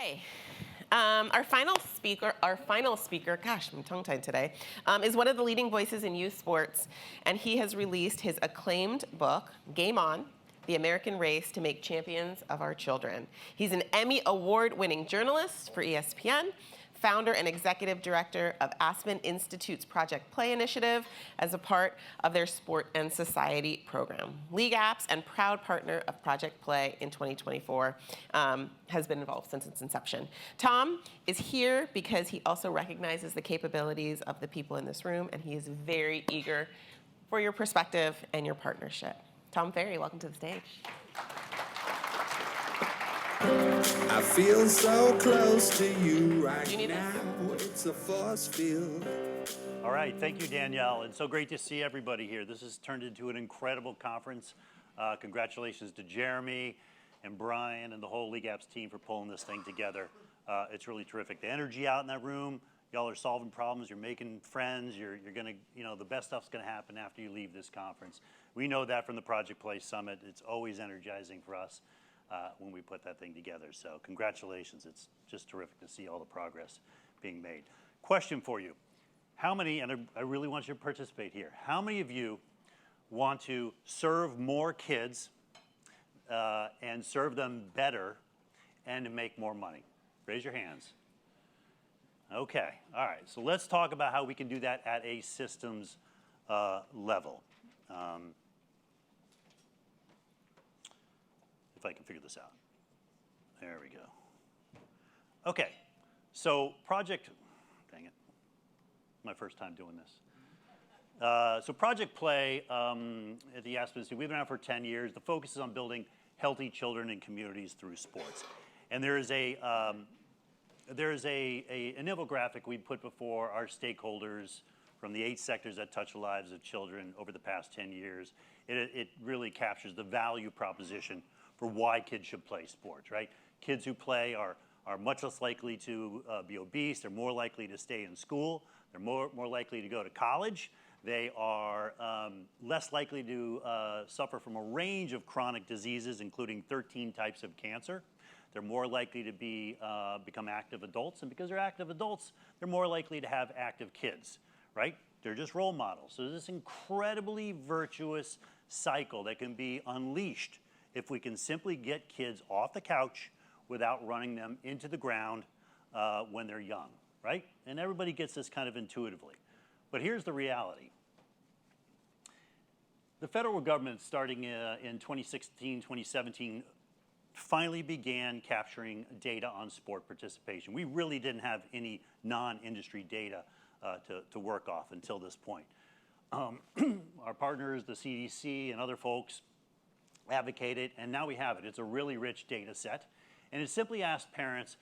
Okay. Our final speaker, gosh, I'm tongue-tied today, is one of the leading voices in youth sports, and he has released his acclaimed book, Game On: The American Race to Make Champions of Our Children. He's an Emmy Award-winning journalist for ESPN, founder and executive director of Aspen Institute's Project Play initiative as a part of their Sport and Society program. League Apps and proud partner of Project Play in 2024, has been involved since its inception. Tom is here because he also recognizes the capabilities of the people in this room, and he is very eager for your perspective and your partnership. Tom Farrey, welcome to the stage. I feel so close to you right now. It's a force field. All right, thank you, Danielle. It's so great to see everybody here. This has turned into an incredible conference. Congratulations to Jeremy and Brian and the whole League Apps team for pulling this thing together. It's really terrific. The energy out in that room, y'all are solving problems, you're making friends, you're gonna, the best stuff's gonna happen after you leave this conference. We know that from the Project Play Summit. It's always energizing for us when we put that thing together. So congratulations, it's just terrific to see all the progress being made. Question for you, how many, and I really want you to participate here, how many of you want to serve more kids and serve them better and to make more money? Raise your hands. Okay, all right, so let's talk about how we can do that at a systems level. If I can figure this out. There we go. Okay, so dang it, my first time doing this. So Project Play at the Aspen Institute, we've been out for 10 years. The focus is on building healthy children and communities through sports. And there is an infographic we put before our stakeholders from the 8 sectors that touch the lives of children over the past 10 years. It really captures the value proposition for why kids should play sports, right? Kids who play are much less likely to be obese. They're more likely to stay in school. They're more likely to go to college. They are less likely to suffer from a range of chronic diseases, including 13 types of cancer. They're more likely to become active adults, and because they're active adults, they're more likely to have active kids, right? They're just role models. So there's this incredibly virtuous cycle that can be unleashed if we can simply get kids off the couch without running them into the ground when they're young, right? And everybody gets this kind of intuitively. But here's the reality. The federal government, starting in 2016, 2017, finally began capturing data on sport participation. We really didn't have any non-industry data to work off until this point. Our partners, the CDC and other folks, advocated, and now we have it. It's a really rich data set. And it simply asked parents,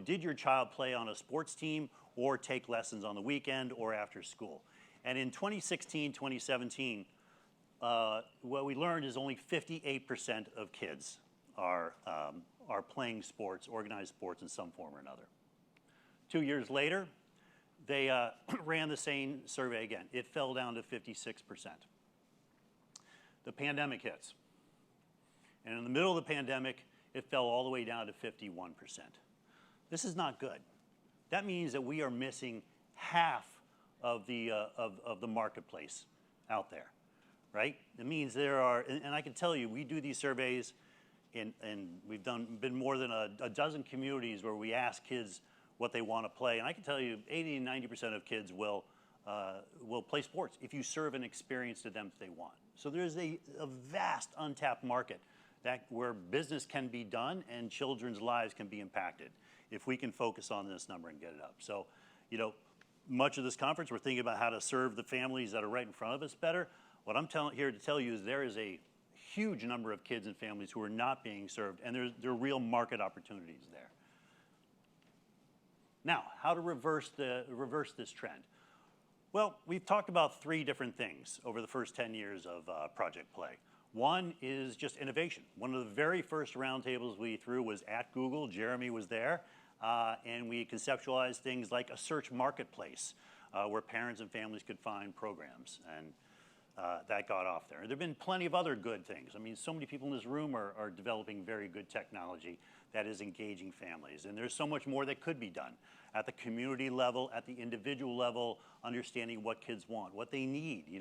did your child play on a sports team or take lessons on the weekend or after school? And in 2016, 2017, what we learned is only 58% of kids are playing sports, organized sports in some form or another. 2 years later, they ran the same survey again. It fell down to 56%. The pandemic hits. And in the middle of the pandemic, it fell all the way down to 51%. This is not good. That means that we are missing half of the marketplace out there, right? It means there are, and I can tell you, we do these surveys, and we've been more than a dozen communities where we ask kids what they want to play, and I can tell you 80 and 90% of kids will play sports if you serve an experience to them that they want. So there's a vast untapped market where business can be done and children's lives can be impacted if we can focus on this number and get it up. So, much of this conference, we're thinking about how to serve the families that are right in front of us better. What I'm here to tell you is there is a huge number of kids and families who are not being served, and there are real market opportunities there. Now, how to reverse this trend? Well, we've talked about 3 different things over the first 10 years of Project Play. One is just innovation. One of the very first roundtables we threw was at Google. Jeremy was there, and we conceptualized things like a search marketplace where parents and families could find programs, and that got off there. There have been plenty of other good things. I mean, so many people in this room are developing very good technology that is engaging families. And there's so much more that could be done at the community level, at the individual level, understanding what kids want, what they need. We've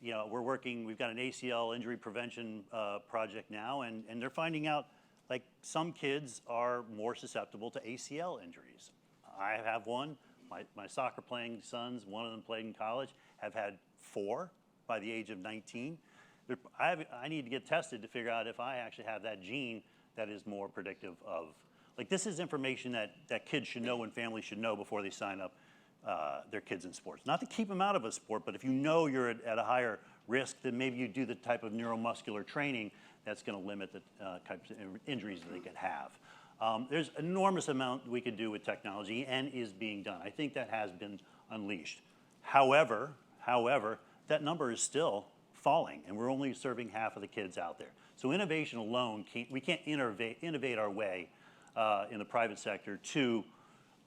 got an ACL injury prevention project now, and they're finding out like some kids are more susceptible to ACL injuries. I have one. My soccer playing sons, one of them played in college, have had 4 by the age of 19. I need to get tested to figure out if I actually have that gene that is more predictive of, like, this is information that kids should know and families should know before they sign up their kids in sports. Not to keep them out of a sport, but if you know you're at a higher risk, then maybe you do the type of neuromuscular training that's going to limit the types of injuries that they could have. There's enormous amount we could do with technology and is being done. I think that has been unleashed. However, that number is still falling, and we're only serving half of the kids out there. So innovation alone, we can't innovate our way in the private sector to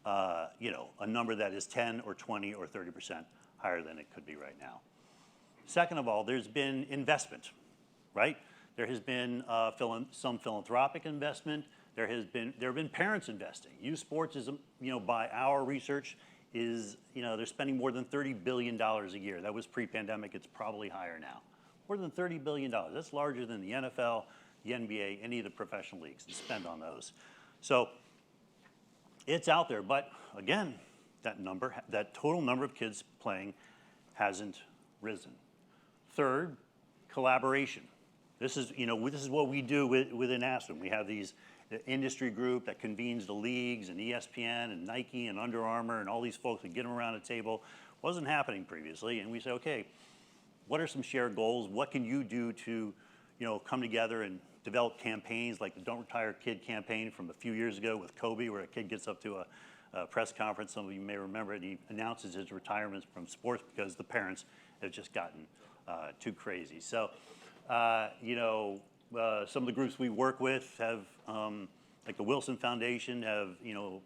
a number that is 10 or 20 or 30% higher than it could be right now. Second of all, there's been investment, right? There has been some philanthropic investment. There have been parents investing. Youth sports is, by our research, they're spending more than $30 billion a year. That was pre-pandemic. It's probably higher now. More than $30 billion. That's larger than the NFL, the NBA, any of the professional leagues to spend on those. So it's out there, but again, that total number of kids playing hasn't risen. Third, collaboration. This is what we do within Aspen. We have the industry group that convenes the leagues and ESPN and Nike and Under Armour and all these folks that get them around a table. Wasn't happening previously, and we say, okay, what are some shared goals? What can you do to, come together and develop campaigns like the Don't Retire Kid campaign from a few years ago with Kobe, where a kid gets up to a press conference. Some of you may remember it. He announces his retirement from sports because the parents have just gotten too crazy. So, some of the groups we work with have, like the Wilson Foundation, have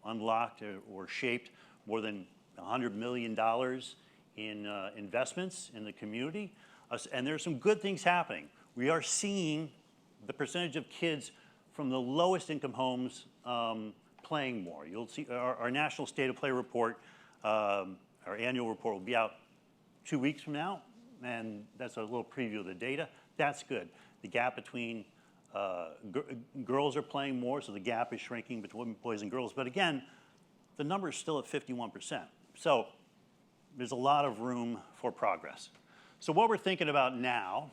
unlocked or shaped more than $100 million in investments in the community, and there's some good things happening. We are seeing the percentage of kids from the lowest income homes playing more. You'll see our National State of Play report, our annual report will be out 2 weeks from now, and that's a little preview of the data. That's good. The gap between girls are playing more, so the gap is shrinking between boys and girls. But again, the number is still at 51%. So there's a lot of room for progress. So what we're thinking about now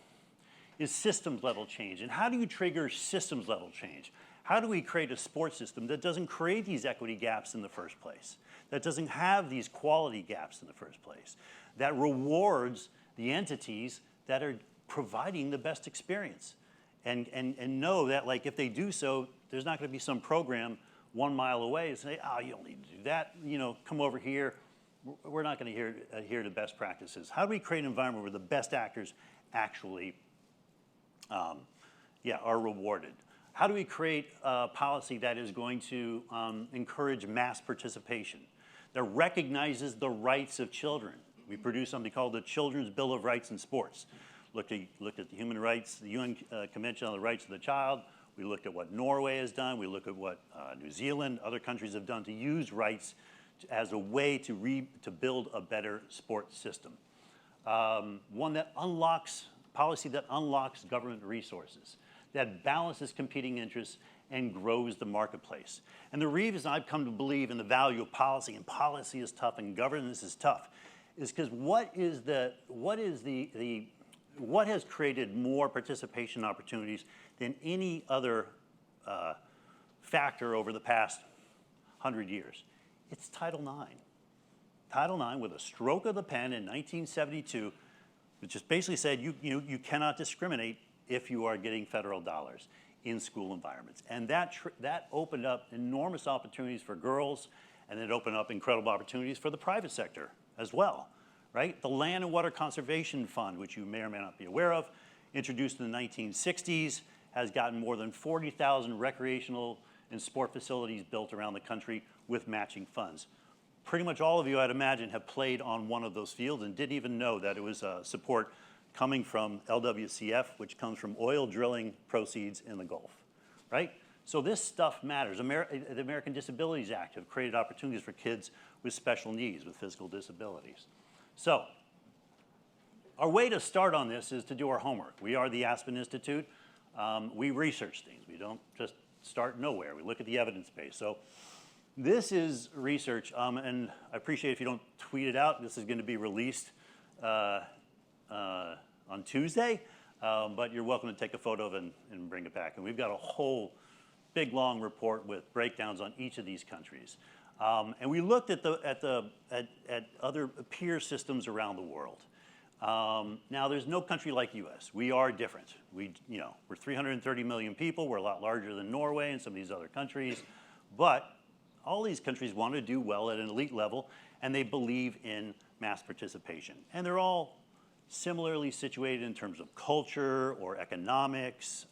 is systems level change. And how do you trigger systems level change? How do we create a sports system that doesn't create these equity gaps in the first place, that doesn't have these quality gaps in the first place, that rewards the entities that are providing the best experience, and know that, like, if they do so, there's not going to be some program 1 mile away and say, oh, you don't need to do that, come over here. We're not going to adhere to best practices. How do we create an environment where the best actors actually are rewarded? How do we create a policy that is going to encourage mass participation, that recognizes the rights of children? We produced something called the Children's Bill of Rights in Sports. Looked at the human rights, the UN Convention on the Rights of the Child. We looked at what Norway has done. We looked at what New Zealand, other countries have done to use rights as a way to build a better sports system. One that policy that unlocks government resources, that balances competing interests and grows the marketplace. And the reason I've come to believe in the value of policy, and policy is tough and governance is tough, is because what has created more participation opportunities than any other factor over the past 100 years? It's Title IX. Title IX, with a stroke of the pen in 1972, which just basically said you cannot discriminate if you are getting federal dollars in school environments. And that opened up enormous opportunities for girls, and it opened up incredible opportunities for the private sector as well, right? The Land and Water Conservation Fund, which you may or may not be aware of, introduced in the 1960s, has gotten more than 40,000 recreational and sport facilities built around the country with matching funds. Pretty much all of you, I'd imagine, have played on one of those fields and didn't even know that it was support coming from LWCF, which comes from oil drilling proceeds in the Gulf, right? So this stuff matters. The American Disabilities Act have created opportunities for kids with special needs, with physical disabilities. So our way to start on this is to do our homework. We are the Aspen Institute. We research things. We don't just start nowhere. We look at the evidence base. So this is research, and I appreciate if you don't tweet it out. This is going to be released on Tuesday, but you're welcome to take a photo of it and bring it back. And we've got a whole big, long report with breakdowns on each of these countries. And we looked at other peer systems around the world. Now, there's no country like U.S. We are different. We're 330 million people. We're a lot larger than Norway and some of these other countries. But all these countries want to do well at an elite level, and they believe in mass participation. And they're all similarly situated in terms of culture or economics.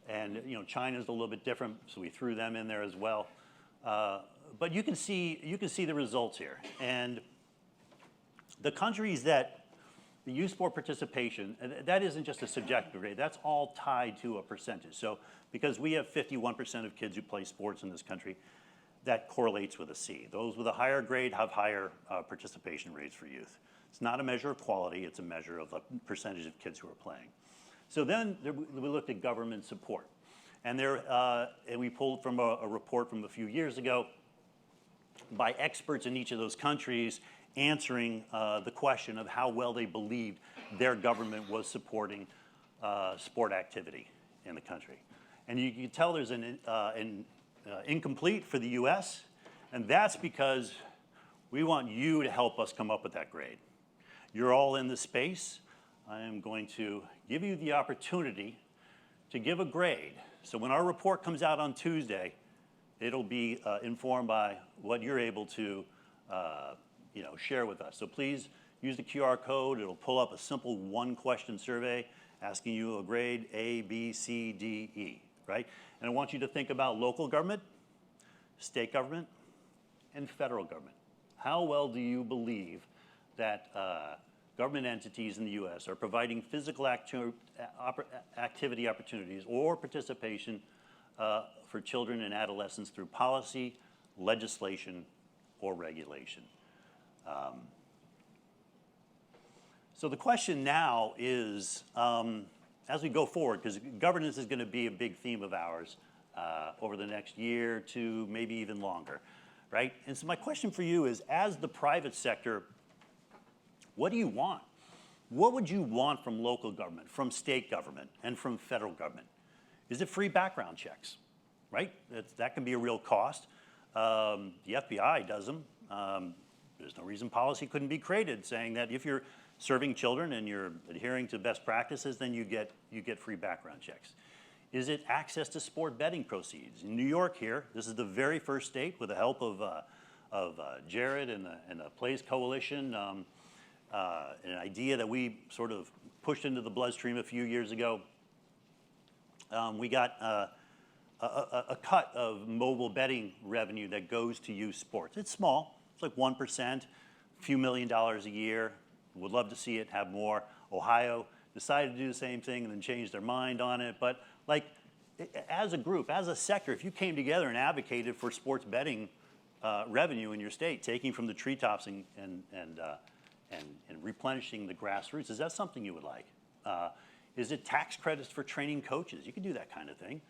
And China's a little bit different, so we threw them in there as well. But you can see the results here. And the countries that the youth sport participation, that isn't just a subjective grade, that's all tied to a percentage. So because we have 51% of kids who play sports in this country, that correlates with a C. Those with a higher grade have higher participation rates for youth. It's not a measure of quality, it's a measure of the percentage of kids who are playing. So then we looked at government support. And we pulled from a report from a few years ago by experts in each of those countries answering the question of how well they believed their government was supporting sport activity in the country. And you can tell there's an incomplete for the US, and that's because we want you to help us come up with that grade. You're all in the space. I am going to give you the opportunity to give a grade. So when our report comes out on Tuesday, it'll be informed by what you're able to share with us. So please use the QR code. It'll pull up a simple one-question survey asking you a grade A, B, C, D, E, right? And I want you to think about local government, state government, and federal government. How well do you believe that government entities in the U.S. are providing physical activity opportunities or participation for children and adolescents through policy, legislation, or regulation? So the question now is, as we go forward, because governance is going to be a big theme of ours over the next year, 2, maybe even longer, right? And so my question for you is, as the private sector, what do you want? What would you want from local government, from state government, and from federal government? Is it free background checks, right? That can be a real cost. The FBI does them. There's no reason policy couldn't be created saying that if you're serving children and you're adhering to best practices, then you get free background checks. Is it access to sport betting proceeds? In New York here, this is the very first state with the help of Jared and the Plays Coalition, an idea that we sort of pushed into the bloodstream a few years ago. We got a cut of mobile betting revenue that goes to youth sports. It's small. It's like 1%, a few $1 million a year. Would love to see it have more. Ohio decided to do the same thing and then changed their mind on it. But like, as a group, as a sector, if you came together and advocated for sports betting revenue in your state, taking from the treetops and replenishing the grassroots, is that something you would like? Is it tax credits for training coaches? You can do that kind of thing.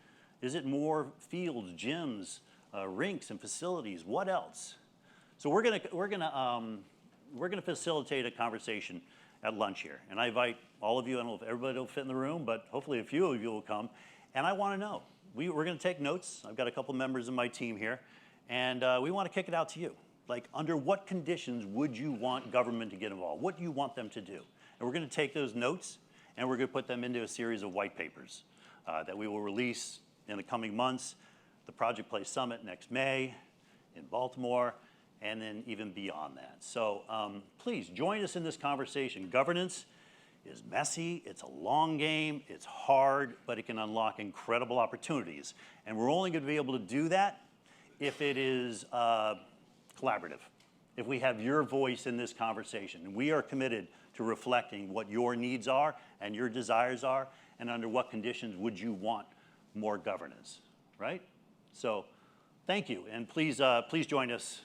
Is it more fields, gyms, rinks, and facilities? What else? So we're gonna facilitate a conversation at lunch here, and I invite all of you. I don't know if everybody will fit in the room, but hopefully a few of you will come. And I want to know. We're going to take notes. I've got a couple members of my team here, and we want to kick it out to you. Like, under what conditions would you want government to get involved? What do you want them to do? And we're going to take those notes, and we're going to put them into a series of white papers that we will release in the coming months. The Project Play Summit next May in Baltimore, and then even beyond that. So please join us in this conversation. Governance is messy, it's a long game, it's hard, but it can unlock incredible opportunities. And we're only going to be able to do that if it is collaborative, if we have your voice in this conversation. And we are committed to reflecting what your needs are and your desires are, and under what conditions would you want more governance. right? So thank you, and please join us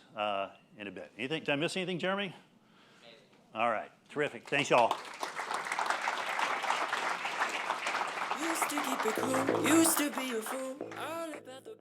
in a bit. Anything? Did I miss anything, Jeremy? All right, terrific. Thanks, y'all. Used to keep it cool, used to be a fool. All about the